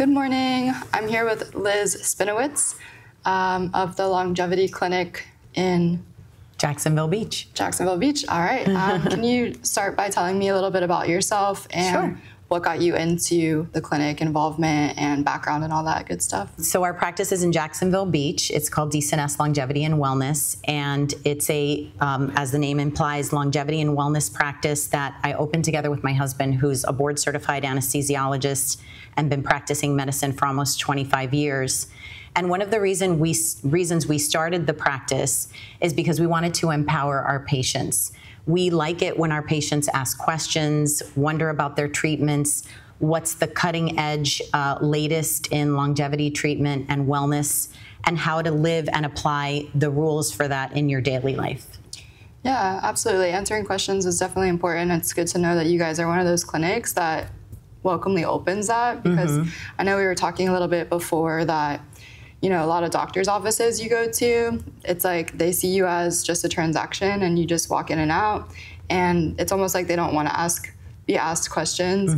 Good morning. I'm here with Liz Spinowitz of the Longevity Clinic in Jacksonville Beach. Jacksonville Beach. All right. Can you start by telling me a little bit about yourself and what got you into the clinic, involvement and background and all that good stuff? So our practice is in Jacksonville Beach. It's called De-Senesce Longevity and Wellness, and it's a, as the name implies, longevity and wellness practice that I opened together with my husband, who's a board-certified anesthesiologist and been practicing medicine for almost 25 years. And one of the reasons we started the practice is because we wanted to empower our patients. We like it when our patients ask questions, wonder about their treatments, what's the cutting edge latest in longevity treatment and wellness, and how to live and apply the rules for that in your daily life. Yeah, absolutely. Answering questions is definitely important. It's good to know that you guys are one of those clinics that welcomely opens that, because I know we were talking a little bit before that, you know, a lot of doctors' offices you go to, it's like they see you as just a transaction and you just walk in and out. And it's almost like they don't want to be asked questions.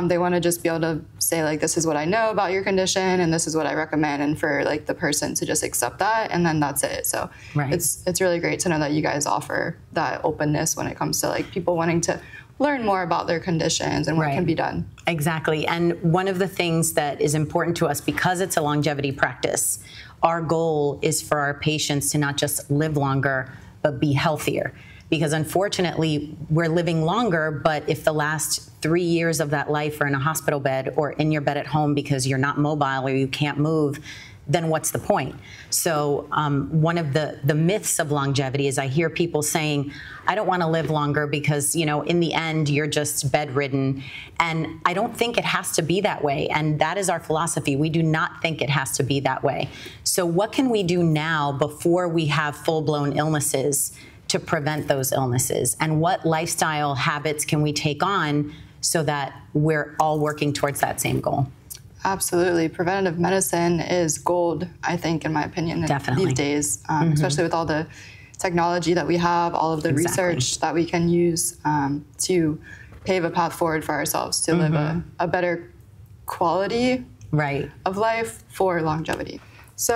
They want to just be able to say, like, this is what I know about your condition and this is what I recommend, and for like the person to just accept that, and then that's it. So it's really great to know that you guys offer that openness when it comes to like people wanting to learn more about their conditions and what can be done. Exactly. And one of the things that is important to us, because it's a longevity practice, our goal is for our patients to not just live longer, but be healthier. Because unfortunately, we're living longer, but if the last 3 years of that life are in a hospital bed or in your bed at home because you're not mobile or you can't move, then what's the point? So one of the myths of longevity is I hear people saying, I don't want to live longer because, you know, in the end, you're just bedridden. And I don't think it has to be that way. And that is our philosophy. We do not think it has to be that way. So what can we do now before we have full-blown illnesses to prevent those illnesses? And what lifestyle habits can we take on so that we're all working towards that same goal? Absolutely. Preventative medicine is gold, I think, in my opinion, these days, especially with all the technology that we have, all of the research that we can use to pave a path forward for ourselves to live a better quality of life for longevity. So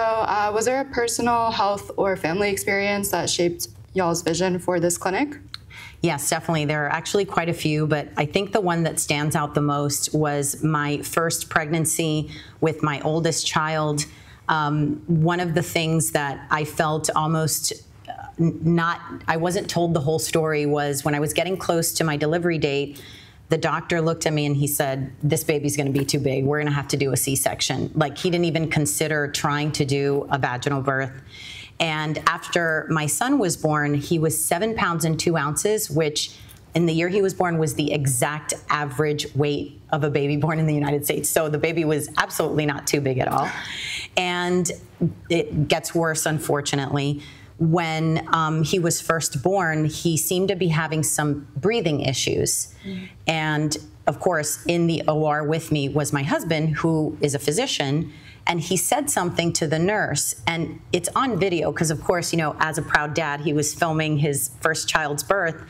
was there a personal health or family experience that shaped y'all's vision for this clinic? Yes, definitely. There are actually quite a few, but I think the one that stands out the most was my first pregnancy with my oldest child. One of the things that I felt almost I wasn't told the whole story was when I was getting close to my delivery date, the doctor looked at me and he said, this baby's going to be too big. We're going to have to do a C-section. Like, he didn't even consider trying to do a vaginal birth. And after my son was born, he was 7 pounds and 2 ounces, which in the year he was born was the exact average weight of a baby born in the United States. So the baby was absolutely not too big at all. And it gets worse, unfortunately. When he was first born, he seemed to be having some breathing issues. And of course, in the OR with me was my husband, who is a physician. And he said something to the nurse, and it's on video because, of course, you know, as a proud dad, he was filming his first child's birth.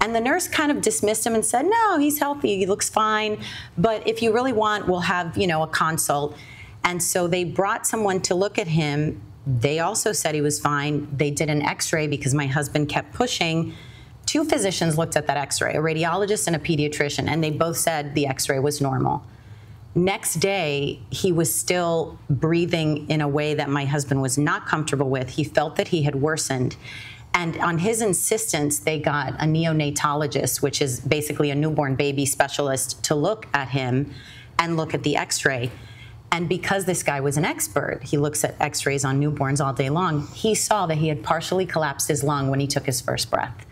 And the nurse kind of dismissed him and said, no, he's healthy, he looks fine. But if you really want, we'll have, you know, a consult. And so they brought someone to look at him. They also said he was fine. They did an x-ray because my husband kept pushing. 2 physicians looked at that x-ray, a radiologist and a pediatrician, and they both said the x-ray was normal. Next day, he was still breathing in a way that my husband was not comfortable with. He felt that he had worsened. And on his insistence, they got a neonatologist, which is basically a newborn baby specialist, to look at him and look at the x-ray. And because this guy was an expert, he looks at x-rays on newborns all day long, he saw that he had partially collapsed his lung when he took his first breath.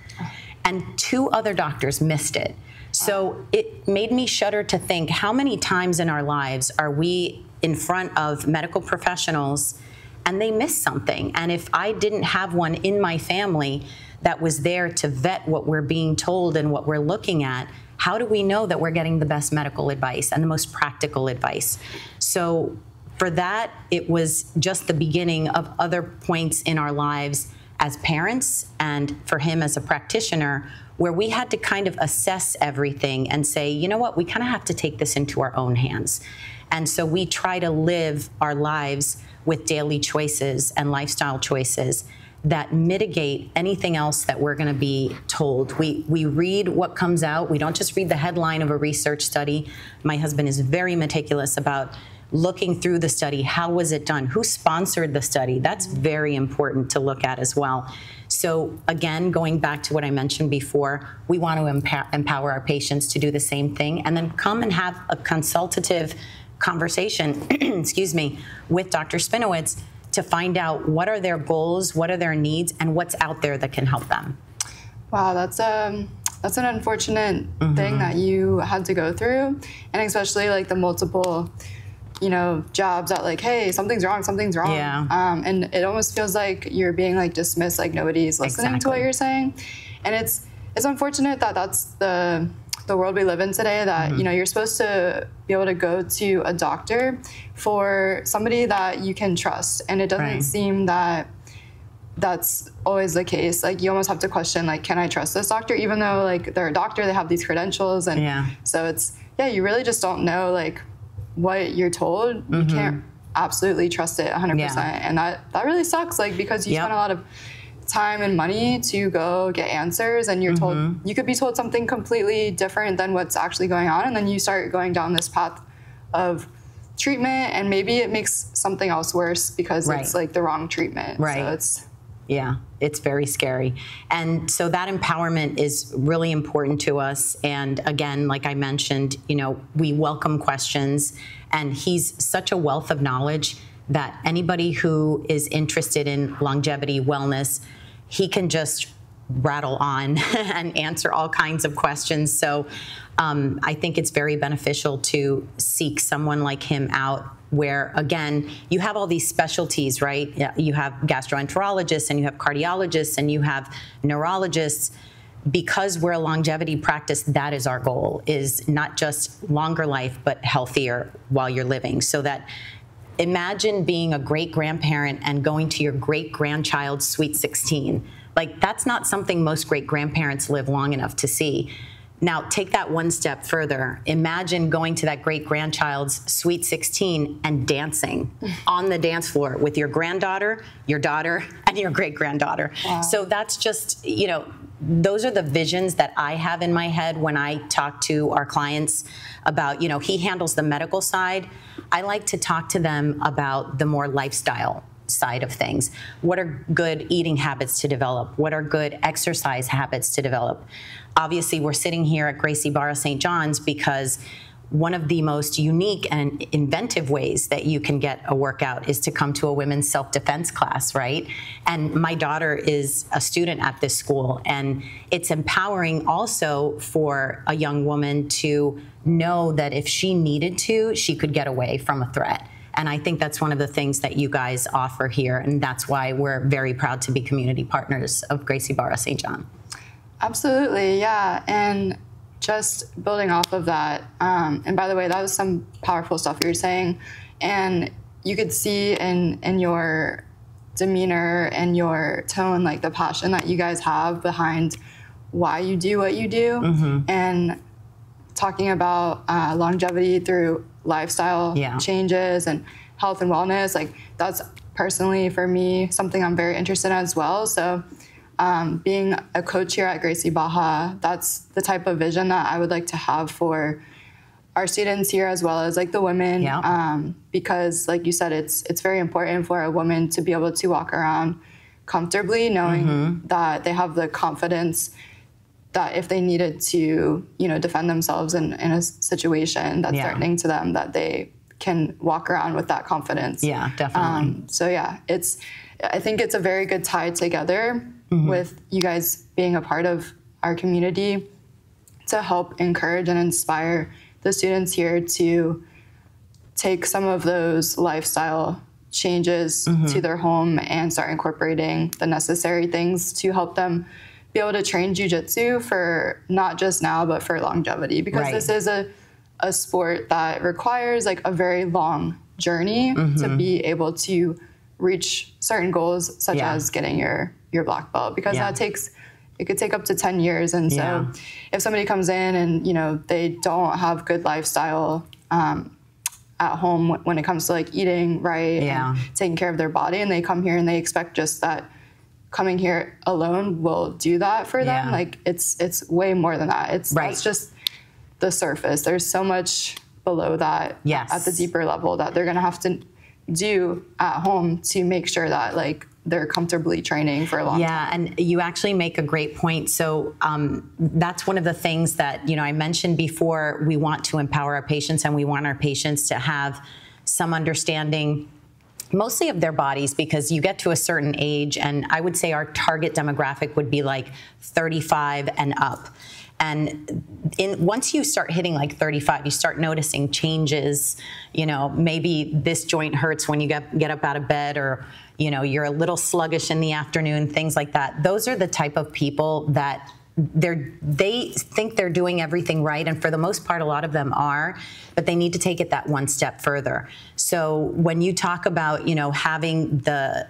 And 2 other doctors missed it. So it made me shudder to think, how many times in our lives are we in front of medical professionals and they miss something? And if I didn't have one in my family that was there to vet what we're being told and what we're looking at, how do we know that we're getting the best medical advice and the most practical advice? So for that, it was just the beginning of other points in our lives as parents and for him as a practitioner, where we had to kind of assess everything and say, you know what, we kind of have to take this into our own hands. And so we try to live our lives with daily choices and lifestyle choices that mitigate anything else that we're going to be told. We read what comes out. We don't just read the headline of a research study. My husband is very meticulous about looking through the study. How was it done? Who sponsored the study? That's very important to look at as well. So again, going back to what I mentioned before, we want to empower our patients to do the same thing and then come and have a consultative conversation, excuse me, with Dr. Spinowitz to find out what are their goals, what are their needs, and what's out there that can help them. Wow, that's an unfortunate thing that you had to go through, and especially like the multiple, jobs that like, hey, something's wrong. Yeah. And it almost feels like you're being like dismissed, like nobody's listening to what you're saying. And it's unfortunate that that's the world we live in today, that, you're supposed to be able to go to a doctor for somebody that you can trust. And it doesn't seem that that's always the case. Like, you almost have to question, like, can I trust this doctor? Even though, like, they're a doctor, they have these credentials. And so it's, you really just don't know, like, what you're told. You can't absolutely trust it 100%. And that really sucks, like, because you spend a lot of time and money to go get answers, and you're told, you could be told something completely different than what's actually going on, and then you start going down this path of treatment, and maybe it makes something else worse because it's like the wrong treatment. So it's very scary. And so that empowerment is really important to us. And again, like I mentioned, we welcome questions, and he's such a wealth of knowledge that anybody who is interested in longevity, wellness, he can just rattle on and answer all kinds of questions. So I think it's very beneficial to seek someone like him out, where, again, you have all these specialties, right? You have gastroenterologists, and you have cardiologists, and you have neurologists. Because we're a longevity practice, that is our goal, is not just longer life, but healthier while you're living. So that, imagine being a great-grandparent and going to your great-grandchild's sweet 16. Like, that's not something most great-grandparents live long enough to see. Now, take that one step further. Imagine going to that great-grandchild's sweet 16 and dancing on the dance floor with your granddaughter, your daughter, and your great-granddaughter. Wow. So that's just, those are the visions that I have in my head when I talk to our clients about, he handles the medical side. I like to talk to them about the more lifestyle side of things. What are good eating habits to develop? What are good exercise habits to develop? Obviously, we're sitting here at Gracie Barra St. John's because one of the most unique and inventive ways that you can get a workout is to come to a women's self-defense class, right? And my daughter is a student at this school, and it's empowering also for a young woman to know that if she needed to, she could get away from a threat. And I think that's one of the things that you guys offer here, and that's why we're very proud to be community partners of Gracie Barra St. John. Absolutely, yeah. And just building off of that, and by the way, that was some powerful stuff you were saying, and you could see in your demeanor and your tone, like the passion that you guys have behind why you do what you do, and talking about longevity through lifestyle changes and health and wellness. Like, that's personally for me something I'm very interested in as well. So being a coach here at Gracie Barra, that's the type of vision that I would like to have for our students here, as well as like the women, because like you said, it's very important for a woman to be able to walk around comfortably, knowing that they have the confidence that if they needed to, defend themselves in a situation that's threatening to them, that they can walk around with that confidence. Yeah, definitely. So yeah, I think it's a very good tie together with you guys being a part of our community to help encourage and inspire the students here to take some of those lifestyle changes to their home and start incorporating the necessary things to help them be able to train jiu-jitsu for not just now, but for longevity, because this is a sport that requires like a very long journey to be able to reach certain goals, such as getting your your black belt, because it could take up to 10 years. And so if somebody comes in and, you know, they don't have good lifestyle at home when it comes to like eating right and taking care of their body, and they come here and they expect just that coming here alone will do that for them, like it's way more than that. That's just the surface. There's so much below that at the deeper level that they're gonna have to do at home to make sure that like they're comfortably training for a long time. Yeah, and you actually make a great point. So that's one of the things that, you know, I mentioned before. We want to empower our patients, and we want our patients to have some understanding mostly of their bodies, because you get to a certain age, and I would say our target demographic would be like 35 and up. And once you start hitting like 35, you start noticing changes. You know, maybe this joint hurts when you get up out of bed, or, you know, you're a little sluggish in the afternoon, things like that. Those are the type of people that they think they're doing everything right, and for the most part, a lot of them are, but they need to take it that one step further. So when you talk about, you know, having the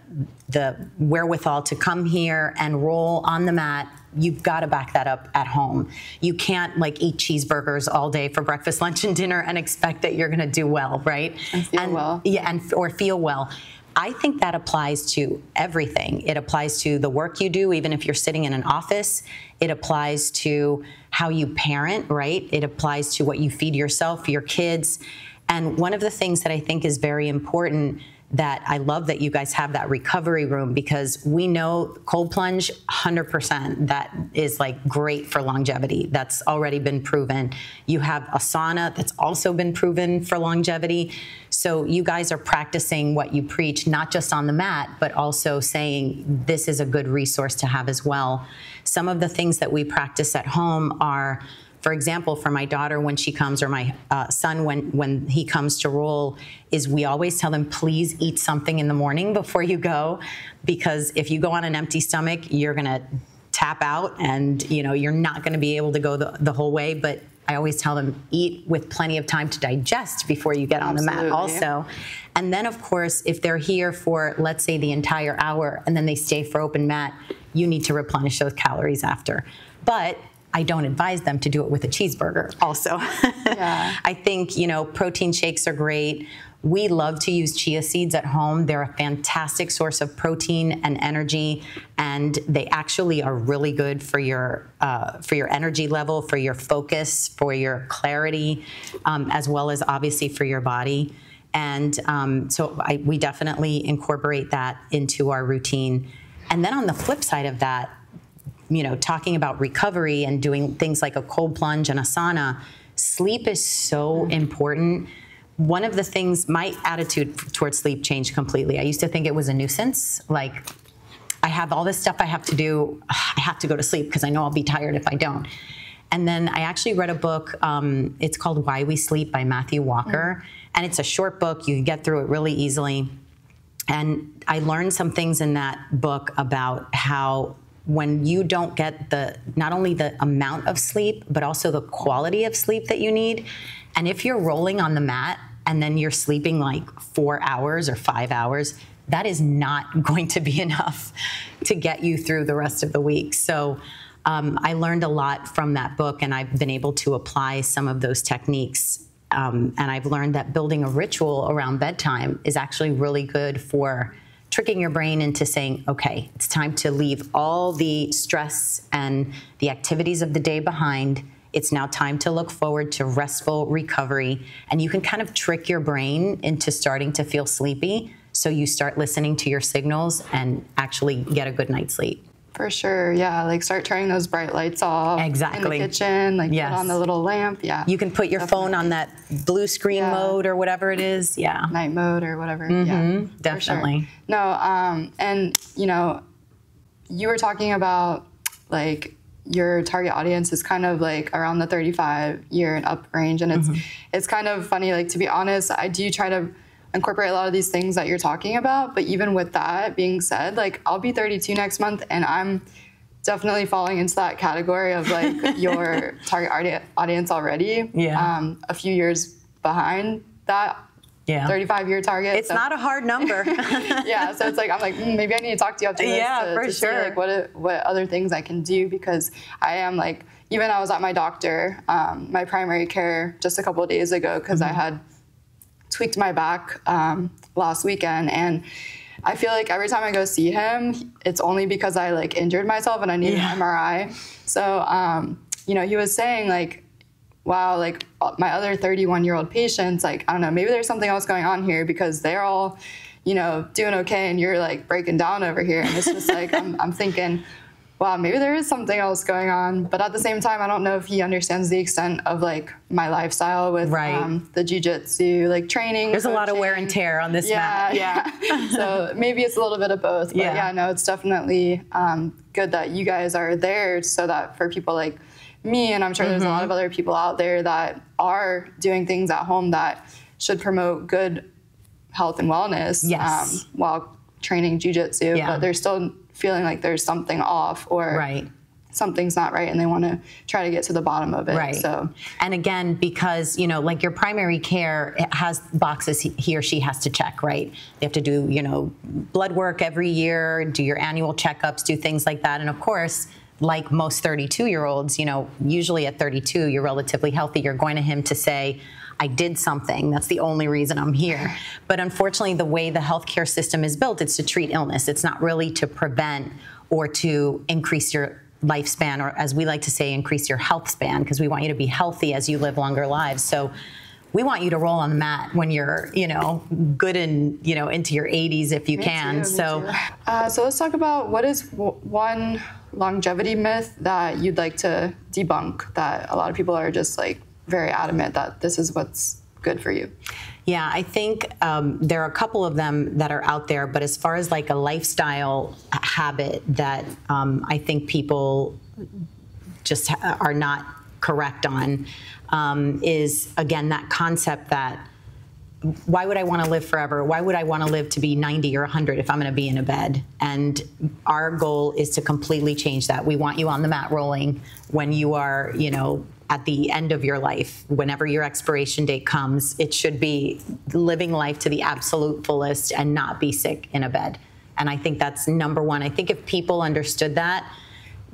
wherewithal to come here and roll on the mat, you've got to back that up at home. You can't like eat cheeseburgers all day for breakfast, lunch, and dinner and expect that you're going to do well, right? And feel well. Yeah, or feel well. I think that applies to everything. It applies to the work you do, even if you're sitting in an office. It applies to how you parent, right? It applies to what you feed yourself, your kids. And one of the things that I think is very important, that I love that you guys have that recovery room, because we know cold plunge, 100%, that is like great for longevity. That's already been proven. You have a sauna that's also been proven for longevity. So you guys are practicing what you preach, not just on the mat, but also saying this is a good resource to have as well. Some of the things that we practice at home are, for example, for my daughter when she comes, or my son when he comes to roll, is we always tell them, please eat something in the morning before you go, because if you go on an empty stomach, you're gonna tap out, and you know you're not gonna be able to go the whole way. But I always tell them, eat with plenty of time to digest before you get on the mat also. And then of course, if they're here for, let's say, the entire hour, and then they stay for open mat, you need to replenish those calories after. But I don't advise them to do it with a cheeseburger also. I think, you know, protein shakes are great. We love to use chia seeds at home. They're a fantastic source of protein and energy, and they actually are really good for your energy level, for your focus, for your clarity, as well as obviously for your body. And we definitely incorporate that into our routine. And then on the flip side of that, you know, talking about recovery and doing things like a cold plunge and a sauna, sleep is so important. One of the things, my attitude towards sleep changed completely. I used to think it was a nuisance. Like, I have all this stuff I have to do. I have to go to sleep because I know I'll be tired if I don't. And then I actually read a book. It's called Why We Sleep by Matthew Walker. And it's a short book. You can get through it really easily. And I learned some things in that book about how when you don't get not only the amount of sleep, but also the quality of sleep that you need. And if you're rolling on the mat and then you're sleeping like 4 hours or 5 hours, that is not going to be enough to get you through the rest of the week. So I learned a lot from that book, and I've been able to apply some of those techniques. And I've learned that building a ritual around bedtime is actually really good for tricking your brain into saying, okay, it's time to leave all the stress and the activities of the day behind. It's now time to look forward to restful recovery. And you can kind of trick your brain into starting to feel sleepy, so you start listening to your signals and actually get a good night's sleep. For sure, yeah. Like start turning those bright lights off in the kitchen, like put on the little lamp, You can put your phone on that blue screen mode or whatever it is, night mode or whatever, definitely. Sure. No, and you know, you were talking about like your target audience is kind of like around the 35 year and up range, and it's kind of funny, like to be honest, I do try to incorporate a lot of these things that you're talking about. But even with that being said, like I'll be 32 next month, and I'm definitely falling into that category of like your target audience already. A few years behind that 35-year target. It's not a hard number. Yeah, so it's like, I'm like, maybe I need to talk to you after this to see like what other things I can do, because I am like, even I was at my doctor, my primary care just a couple of days ago, because I had tweaked my back last weekend, and I feel like every time I go see him, it's only because I like injured myself and I need an MRI. So, you know, he was saying like, wow, like my other 31-year-old patients, like, I don't know, maybe there's something else going on here, because they're all, you know, doing okay and you're like breaking down over here. And it's just like, I'm thinking, wow, maybe there is something else going on. But at the same time, I don't know if he understands the extent of like my lifestyle with the jiu-jitsu, like training. There's coaching. A lot of wear and tear on this mat. Yeah. So maybe it's a little bit of both. But yeah, no, it's definitely good that you guys are there, so that for people like me, and I'm sure there's a lot of other people out there that are doing things at home that should promote good health and wellness while training jiu-jitsu, but they're still feeling like there's something off or something's not right, and they want to try to get to the bottom of it. So, and again, because, you know, like your primary care, it has boxes he or she has to check, right? They have to do, you know, blood work every year, do your annual checkups, do things like that. And of course, like most 32-year-olds, you know, usually at 32, you're relatively healthy. You're going to him to say, I did something. That's the only reason I'm here. But unfortunately, the way the healthcare system is built, it's to treat illness. It's not really to prevent or to increase your lifespan, or as we like to say, increase your health span, because we want you to be healthy as you live longer lives. So we want you to roll on the mat when you're, you know, good and, you know, into your 80s if you can. So let's talk about, what is one longevity myth that you'd like to debunk, that a lot of people are just like very adamant that this is what's good for you? Yeah, I think there are a couple of them that are out there, but as far as like a lifestyle habit that I think people just are not correct on is, again, that concept that why would I want to live forever? Why would I want to live to be 90 or 100 if I'm going to be in a bed? And our goal is to completely change that. We want you on the mat rolling when you are, you know, at the end of your life. Whenever your expiration date comes, it should be living life to the absolute fullest and not be sick in a bed. And I think that's number one. I think if people understood that,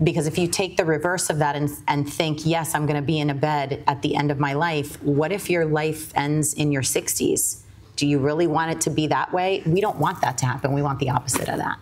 because if you take the reverse of that and think, yes, I'm going to be in a bed at the end of my life, what if your life ends in your 60s? Do you really want it to be that way? We don't want that to happen. We want the opposite of that.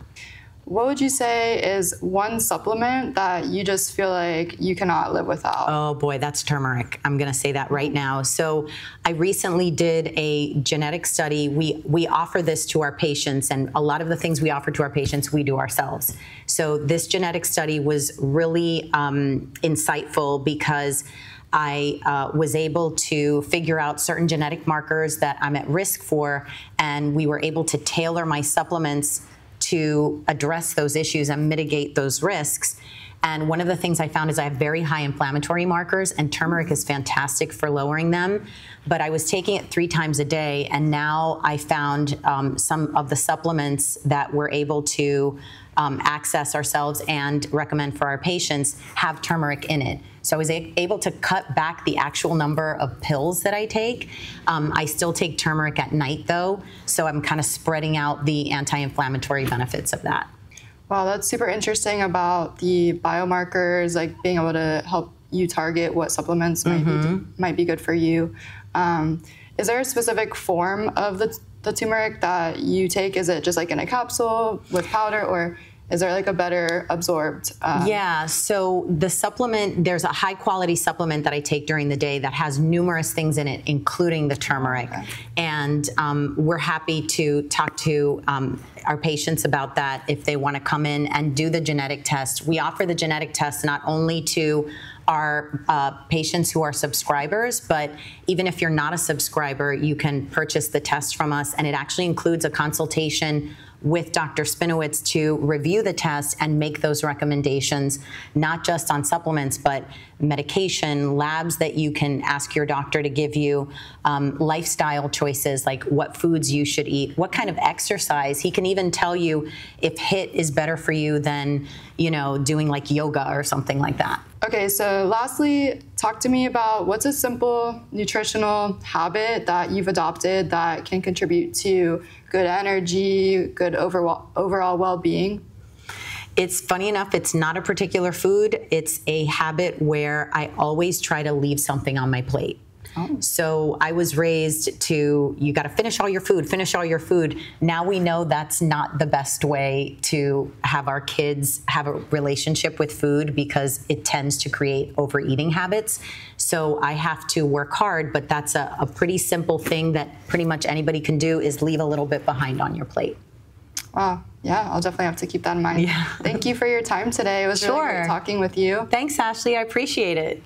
What would you say is one supplement that you just feel like you cannot live without? Oh boy, that's turmeric. I'm going to say that right now. So I recently did a genetic study. We offer this to our patients, and a lot of the things we offer to our patients, we do ourselves. So this genetic study was really insightful, because I was able to figure out certain genetic markers that I'm at risk for, and we were able to tailor my supplements to address those issues and mitigate those risks. And one of the things I found is I have very high inflammatory markers, and turmeric is fantastic for lowering them. But I was taking it 3 times a day, and now I found some of the supplements that we're able to access ourselves and recommend for our patients have turmeric in it. So I was able to cut back the actual number of pills that I take. I still take turmeric at night, though, so I'm kind of spreading out the anti-inflammatory benefits of that. Wow, that's super interesting about the biomarkers, like being able to help you target what supplements might be good for you. Is there a specific form of the turmeric that you take? Is it just like in a capsule with powder, or is there like a better absorbed? Yeah, so the supplement, there's a high quality supplement that I take during the day that has numerous things in it, including the turmeric. Okay. And we're happy to talk to our patients about that if they want to come in and do the genetic test. We offer the genetic test not only to our patients who are subscribers, but even if you're not a subscriber, you can purchase the test from us, and it actually includes a consultation with Dr. Spinowitz to review the test and make those recommendations, not just on supplements, but medication, labs that you can ask your doctor to give you, lifestyle choices like what foods you should eat, what kind of exercise. He can even tell you if HIIT is better for you than, you know, doing like yoga or something like that. Okay, so lastly, talk to me about what's a simple nutritional habit that you've adopted that can contribute to good energy, good overall well-being? It's funny enough, it's not a particular food. It's a habit where I always try to leave something on my plate. Oh. So I was raised to, you got to finish all your food, finish all your food. Now we know that's not the best way to have our kids have a relationship with food because it tends to create overeating habits. So I have to work hard, but that's a pretty simple thing that pretty much anybody can do is leave a little bit behind on your plate. Wow. Yeah, I'll definitely have to keep that in mind. Yeah. Thank you for your time today. It was really great talking with you. Thanks, Ashley. I appreciate it.